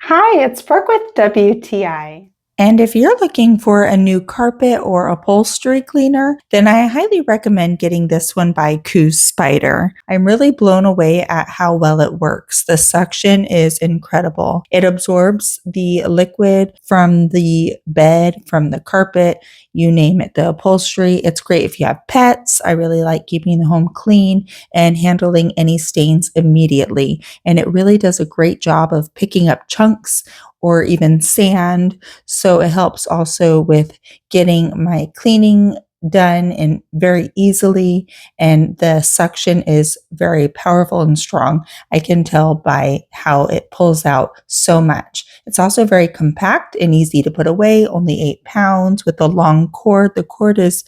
Hi, it's Brooke with WTI. And if you're looking for a new carpet or upholstery cleaner, then I highly recommend getting this one by Coospider. I'm really blown away at how well it works. The suction is incredible. It absorbs the liquid from the bed, from the carpet, you name it, the upholstery. It's great if you have pets. I really like keeping the home clean and handling any stains immediately. And it really does a great job of picking up chunks or even sand, so it helps also with getting my cleaning done and very easily. And the suction is very powerful and strong. I can tell by how it pulls out so much. It's also very compact and easy to put away, only 8 pounds with a long cord. The cord is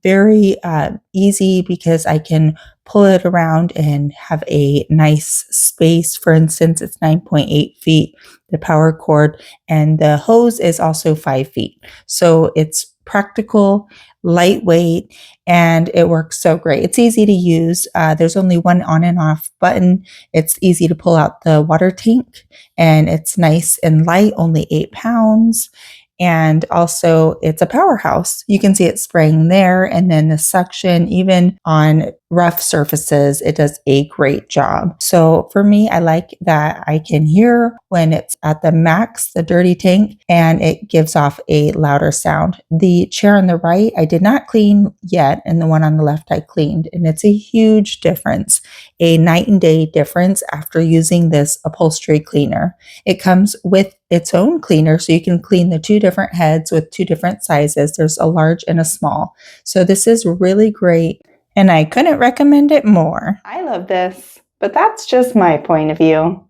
very easy because I can pull it around and have a nice space. For instance, it's 9.8 feet, the power cord, and the hose is also 5 feet. So it's practical, lightweight, and it works so great. It's easy to use. There's only one on and off button. It's easy to pull out the water tank, and it's nice and light, only 8 pounds. And also, it's a powerhouse. You can see it spraying there, and then the suction, even on rough surfaces, it does a great job. So for me, I like that I can hear when it's at the max, the dirty tank, and it gives off a louder sound. The chair on the right, I did not clean yet, and the one on the left, I cleaned, and it's a huge difference, a night and day difference after using this upholstery cleaner. It comes with its own cleaner, so you can clean the two different heads with two different sizes. There's a large and a small. So this is really great, and I couldn't recommend it more. I love this, but that's just my point of view.